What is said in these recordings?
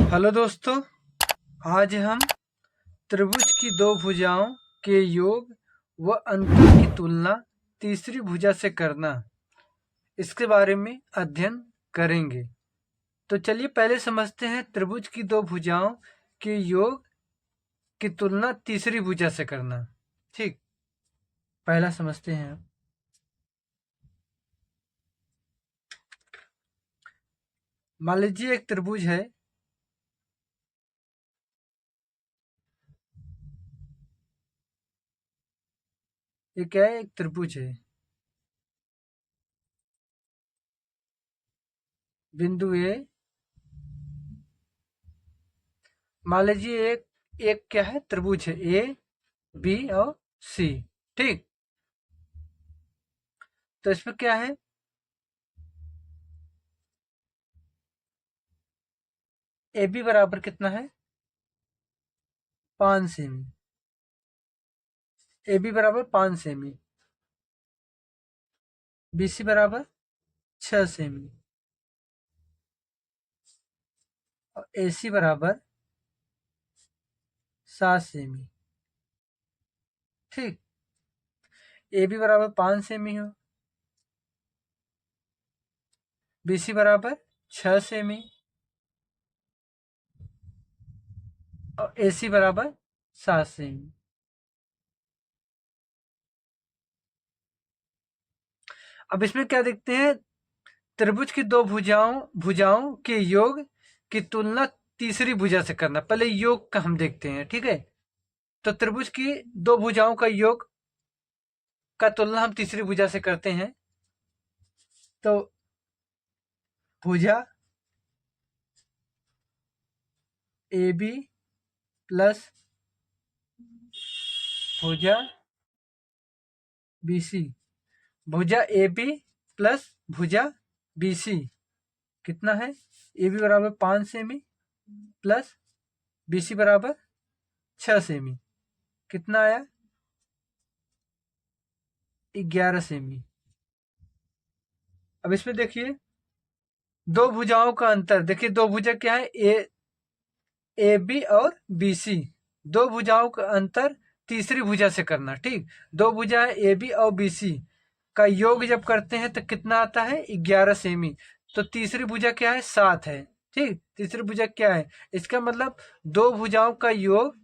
Hello दोस्तों, आज हम त्रिभुज की दो भुजाओं के योग व अंतर की तुलना तीसरी भुजा से करना, इसके बारे में अध्ययन करेंगे। तो चलिए पहले समझते हैं त्रिभुज की दो भुजाओं के योग की तुलना तीसरी भुजा से करना। ठीक, पहला समझते हैं। मान लीजिए एक त्रिभुज है। ये क्या है? एक त्रिभुज है। बिंदु ए, मान लीजिए एक एक क्या है? त्रिभुज है ए, बी और सी। ठीक, तो इसमें क्या है? ए बी बराबर कितना है? 5 सेमी। ए बी बराबर 5 सेमी। बी सी बराबर 6 सेमी। और ए सी बराबर 7 सेमी। ठीक, ए बी बराबर 5 सेमी हो, बी सी बराबर 6 सेमी और ए सी बराबर 7 सेमी। अब इसमें क्या देखते हैं? त्रिभुज की दो भुजाओं भुजाओं के योग की तुलना तीसरी भुजा से करना। पहले योग का हम देखते हैं। ठीक है, तो त्रिभुज की दो भुजाओं का योग का तुलना हम तीसरी भुजा से करते हैं। तो भुजा ए बी प्लस भुजा बी सी, भुजा ए बी प्लस भुजा बी सी कितना है? ए बी बराबर 5 सेमी प्लस बी सी बराबर 6 सेमी। कितना आया? 11 सेमी। अब इसमें देखिए दो भुजाओं का अंतर। देखिए दो भुजा क्या है? ए बी और बी सी। दो भुजाओं का अंतर तीसरी भुजा से करना। ठीक, दो भुजा है ए बी और बी सी का योग जब करते हैं तो कितना आता है? 11 सेमी। तो तीसरी भुजा क्या है? 7 है। ठीक, तीसरी भुजा क्या है? इसका मतलब दो भुजाओं का योग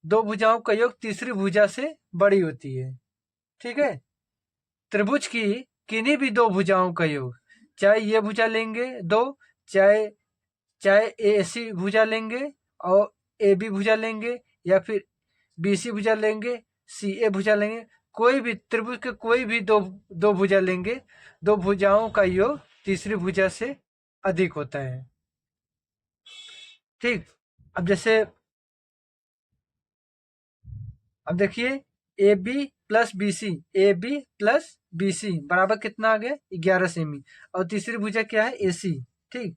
दो भुजाओं का योग तीसरी भुजा से बड़ी होती है। ठीक है, त्रिभुज की किन्हीं भी दो भुजाओं का योग, चाहे ये भुजा लेंगे दो, चाहे चाहे ए सी भुजा लेंगे और ए बी भुजा लेंगे, या फिर बी सी भुजा लेंगे, सी ए भुजा लेंगे, कोई भी त्रिभुज के कोई भी दो दो भुजा लेंगे, दो भुजाओं का योग तीसरी भुजा से अधिक होता है। ठीक, अब जैसे अब देखिए A B plus B C, A B plus B C बराबर कितना आ गया? 11 सेमी। और तीसरी भुजा क्या है? ए सी। ठीक,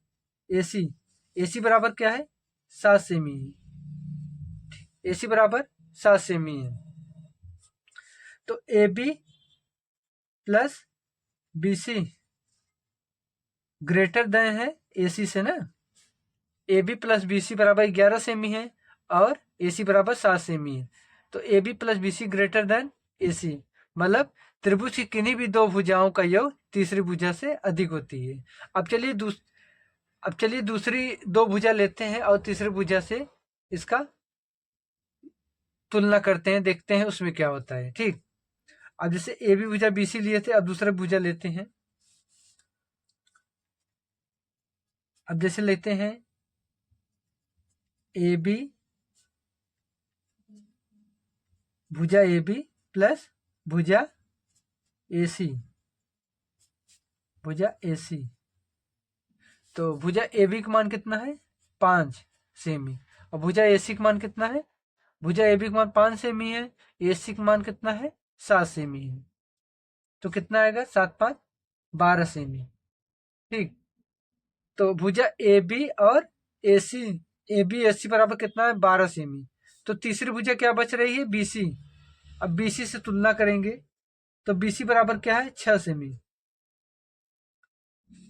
ए सी, ए सी बराबर क्या है? 7 सेमी। ए सी बराबर 7 सेमी है। तो A B plus B C greater than है ए सी से ना। A B plus B C बराबर 11 सेमी है और ए सी बराबर 7 सेमी है। तो A B plus B C greater than A C, मतलब त्रिभुज की किन्हीं भी दो भुजाओं का योग तीसरी भुजा से अधिक होती है। अब चलिए दूसरी दो भुजा लेते हैं और तीसरी भुजा से इसका तुलना करते हैं, देखते हैं उसमें क्या होता है। ठीक, अब जैसे ए बी भुजा बी सी लिए थे, अब दूसरा भुजा लेते हैं। अब जैसे लेते हैं ए बी, भुजा ए बी प्लस भुजा ए सी, भुजा ए सी। तो भुजा ए बी का मान कितना है? 5 सेमी। और भुजा ए सी का मान कितना है? भुजा ए बी का मान 5 सेमी है, ए सी का मान कितना है? 7 सेमी है। तो कितना आएगा? 7 5 12 सेमी। ठीक, तो भुजा ए बी और ए सी, ए बी ए सी बराबर कितना है? 12 सेमी। तो तीसरी भुजा क्या बच रही है? B C. अब बी सी से तुलना करेंगे तो बी सी बराबर क्या है? 6 सेमी।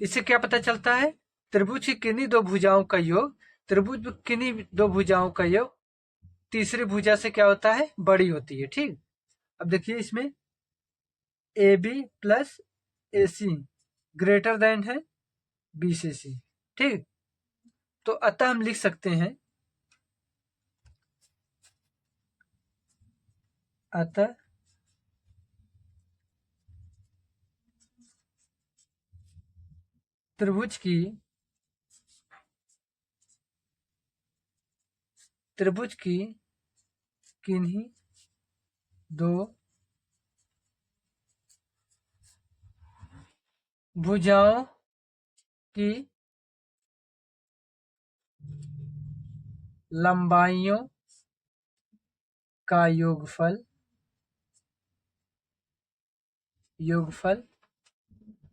इससे क्या पता चलता है? त्रिभुज की किन्हीं दो भुजाओं का योग त्रिभुज में किन्हीं दो भुजाओं का योग तीसरी भुजा से क्या होता है, बड़ी होती है। ठीक, अब देखिए इसमें A B plus A C greater than है बी से सी। ठीक, तो अतः हम लिख सकते हैं, अतः त्रिभुज की किन्हीं दो भुजाओं की लंबाइयों का योगफल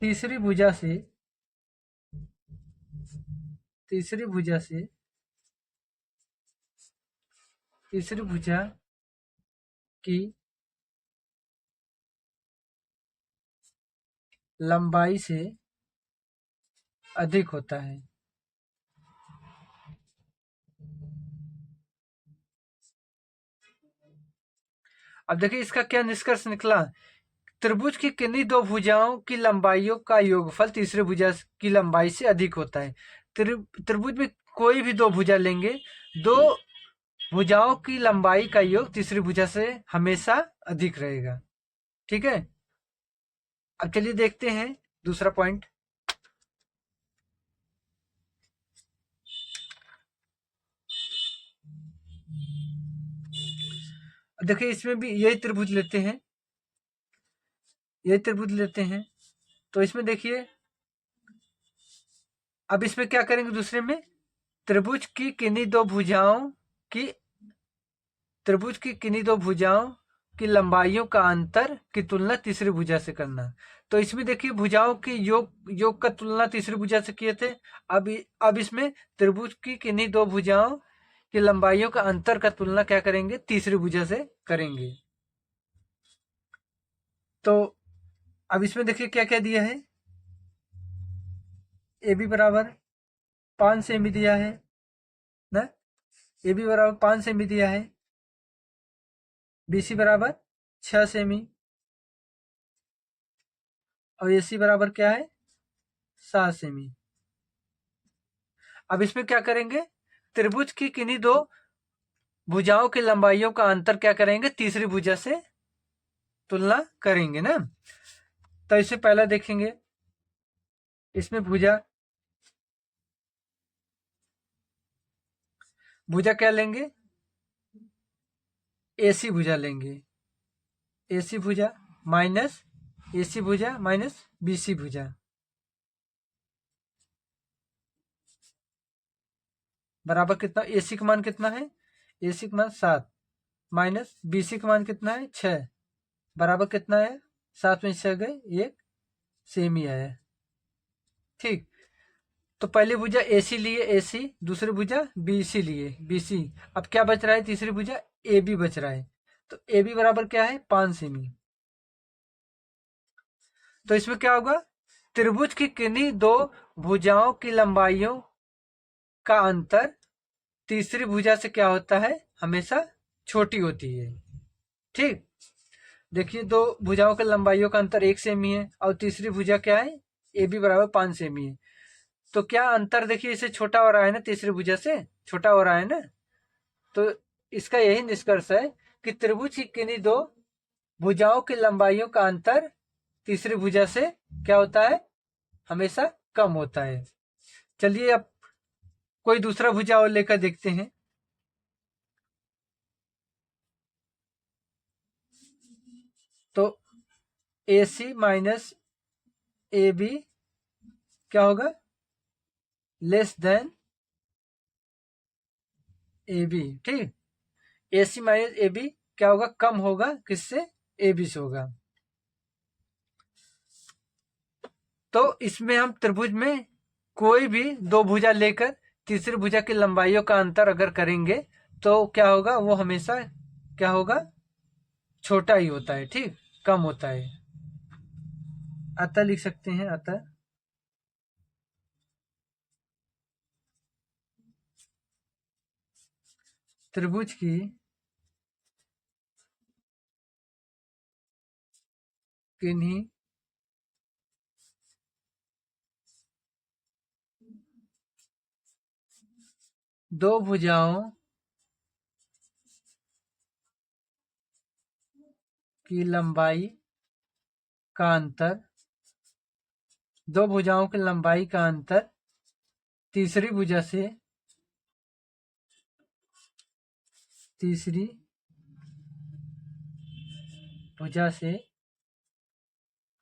तीसरी भुजा की लंबाई से अधिक होता है। अब देखिए इसका क्या निष्कर्ष निकला, त्रिभुज की किन्हीं दो भुजाओं की लंबाइयों का योगफल तीसरी भुजा की लंबाई से अधिक होता है। त्रिभुज में कोई भी दो भुजा लेंगे, दो भुजाओं की लंबाई का योग तीसरी भुजा से हमेशा अधिक रहेगा। ठीक है, अब चलिए देखते हैं दूसरा पॉइंट। देखिए इसमें भी यही त्रिभुज लेते हैं, तो इसमें देखिए अब इसमें क्या करेंगे, दूसरे में त्रिभुज की किन्हीं दो भुजाओं की लंबाइयों का अंतर की तुलना तीसरी भुजा से करना। तो इसमें देखिए भुजाओं की योग का तुलना तीसरी भुजा से किए थे। अब इसमें त्रिभुज की किन्हीं दो भुजाओं की लंबाइयों का अंतर का तुलना क्या करेंगे, तीसरी भुजा से करेंगे। तो अब इसमें देखिए क्या क्या दिया है, ए बी बराबर 5 सेमी दिया है ना, ए बी बराबर 5 सेमी दिया है, बी सी बराबर 6 सेमी और ए सी बराबर क्या है 7 सेमी। अब इसमें क्या करेंगे, त्रिभुज की किन्हीं दो भुजाओं की लंबाइयों का अंतर क्या करेंगे, तीसरी भुजा से तुलना करेंगे ना। तो इसे पहला देखेंगे, इसमें भुजा क्या लेंगे, एसी भुजा लेंगे, एसी भुजा माइनस एसी भुजा माइनस बीसी भुजा बराबर कितना, एसी का मान कितना है, एसी का मान 7 माइनस बीसी का मान कितना है 6 बराबर कितना है, 7 में 6 गए 1 सेम ही आया। ठीक, तो पहली भुजा एसी लिए एसी, दूसरी भुजा बीसी लिए बीसी। अब क्या बच रहा है, तीसरी भुजा ए बी बच रहा है। तो ए बी बराबर क्या है 5 सेमी। तो इसमें क्या होगा, त्रिभुज की किन्हीं दो भुजाओं की लंबाइयों का अंतर तीसरी भुजा से क्या होता है, हमेशा छोटी होती है। ठीक, देखिए दो भुजाओं की लंबाइयों का अंतर 1 सेमी है और तीसरी भुजा क्या है, ए बी बराबर 5 सेमी है। तो क्या अंतर देखिए इसे छोटा हो रहा है ना, तीसरी भुजा से छोटा हो रहा है ना। तो इसका यही निष्कर्ष है कि त्रिभुज की किन्हीं दो भुजाओं की लंबाइयों का अंतर तीसरी भुजा से क्या होता है, हमेशा कम होता है। चलिए अब कोई दूसरा भुजा और लेकर देखते हैं। तो ए सी माइनस ए बी क्या होगा, लेस देन ए बी। ठीक, ए सी माइनस ए बी क्या होगा, कम होगा किससे, ए बी से होगा। तो इसमें हम त्रिभुज में कोई भी दो भुजा लेकर तीसरी भुजा की लंबाइयों का अंतर अगर करेंगे तो क्या होगा, वो हमेशा क्या होगा, छोटा ही होता है। ठीक, कम होता है। अतः लिख सकते हैं, अतः त्रिभुज की किन्हीं दो भुजाओं की लंबाई का अंतर, दो भुजाओं की लंबाई का अंतर तीसरी भुजा से तीसरी भुजा से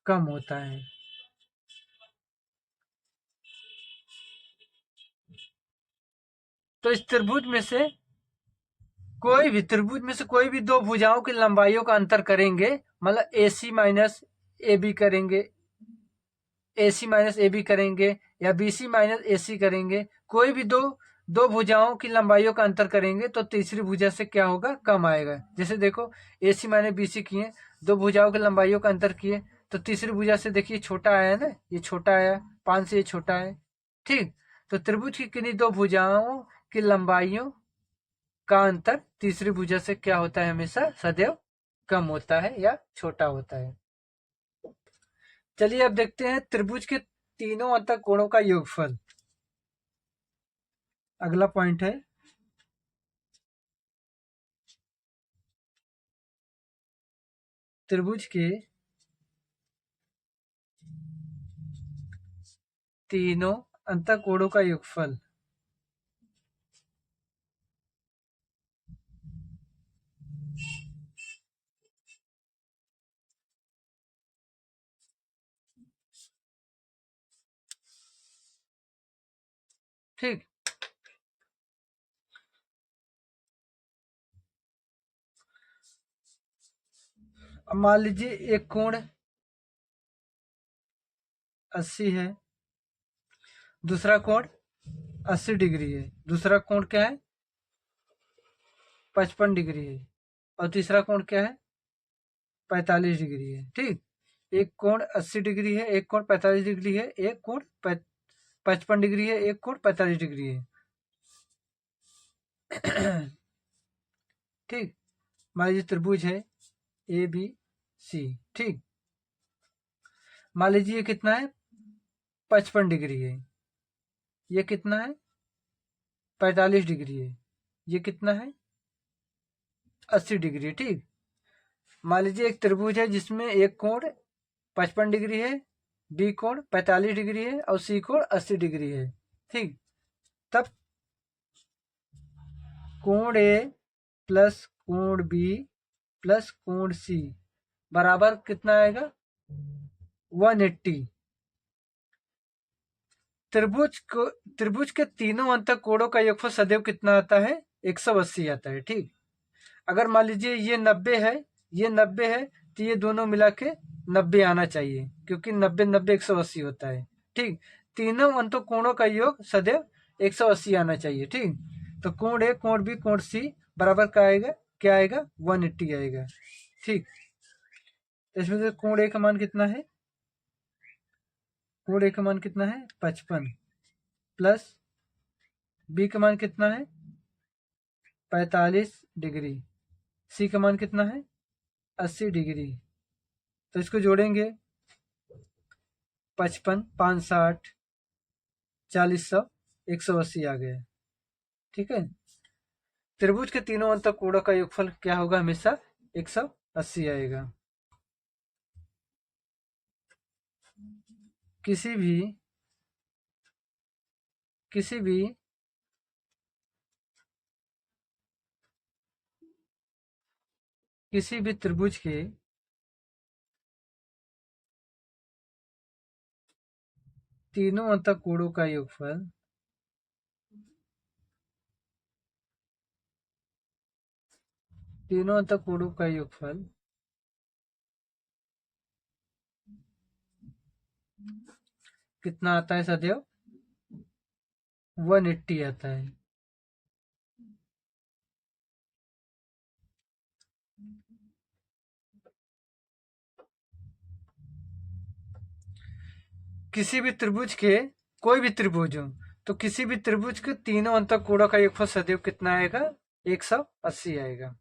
कम होता है। तो इस त्रिभुज में से कोई भी दो भुजाओं की लंबाइयों का अंतर करेंगे, मतलब AC माइनस AB करेंगे, AC माइनस AB करेंगे या BC माइनस AC करेंगे, कोई भी दो भुजाओं की लंबाइयों का अंतर करेंगे तो तीसरी भुजा से क्या होगा, कम आएगा। जैसे देखो AC माइनस BC किए, दो भुजाओं की लंबाइयों का अंतर किए तो तीसरी भुजा से देखिए छोटा आया ना, ये छोटा आया, 5 से ये छोटा है। ठीक, तो त्रिभुज की किन्हीं दो भुजाओं की लंबाइयों का अंतर तीसरी भुजा से क्या होता है, हमेशा सदैव कम होता है या छोटा होता है। चलिए अब देखते हैं त्रिभुज के तीनों अंतः कोणों का योगफल। अगला पॉइंट है त्रिभुज के तीनों अंतः कोणों का योगफल। ठीक, अब मान लीजिए एक कोण 80 है, दूसरा कोण 80 डिग्री है, दूसरा कोण क्या है 55 डिग्री है, और तीसरा कोण क्या है 45 डिग्री है। ठीक, एक कोण 80 डिग्री है, एक कोण 45 डिग्री है, एक कोण 55 डिग्री है, एक कोण 45 डिग्री है। ठीक, मान लीजिए त्रिभुज है ABC। ठीक, मान लीजिए ये कितना है 55 डिग्री है, ये कितना है 45 डिग्री है, ये कितना है 80 डिग्री। ठीक, मान लीजिए एक त्रिभुज है जिसमें एक कोण 55 डिग्री है, बी कोण 45 डिग्री है और सी कोण 80 डिग्री है। ठीक, तब कोण ए प्लस कोण बी प्लस कोण सी बराबर कितना आएगा 180। त्रिभुज के तीनों अंतः कोणों का योगफल सदैव कितना आता है 180 आता है। ठीक, अगर मान लीजिए ये 90 है, ये 90 है, तो ये दोनों मिला के 90 आना चाहिए, क्योंकि 90 90 180 होता है। ठीक, तीनों अंतः कोणों का योग सदैव 180 आना चाहिए। ठीक, तो कोण ए कोण बी कोण सी बराबर का आएगा, क्या आएगा 180 आएगा। ठीक, तो इसमें से कोण ए का मान कितना है, कोण ए का मान कितना है 55 प्लस बी का मान कितना है 45 डिग्री, सी का मान कितना है 80 डिग्री। तो इसको जोड़ेंगे 55 560 40 100 180 आ गया। ठीक है, त्रिभुज के तीनों अंतः कोणों का योगफल क्या होगा, हमेशा 180 आएगा। किसी भी किसी भी किसी भी त्रिभुज के तीनों अंतः कोणों का योगफल तीनों अंतः कोणों का योगफल कितना आता है सदैव 180 आता है। किसी भी त्रिभुज के कोई भी त्रिभुज हो, तो किसी भी त्रिभुज के तीनों अंतः कोणों का योगफल सदैव कितना आएगा 180 आएगा।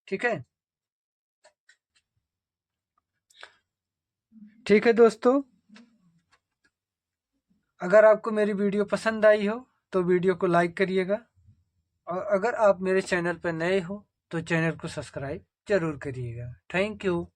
ठीक है, ठीक है दोस्तों, अगर आपको मेरी वीडियो पसंद आई हो तो वीडियो को लाइक करिएगा, और अगर आप मेरे चैनल पर नए हो तो चैनल को सब्सक्राइब जरूर करिएगा। Thank you.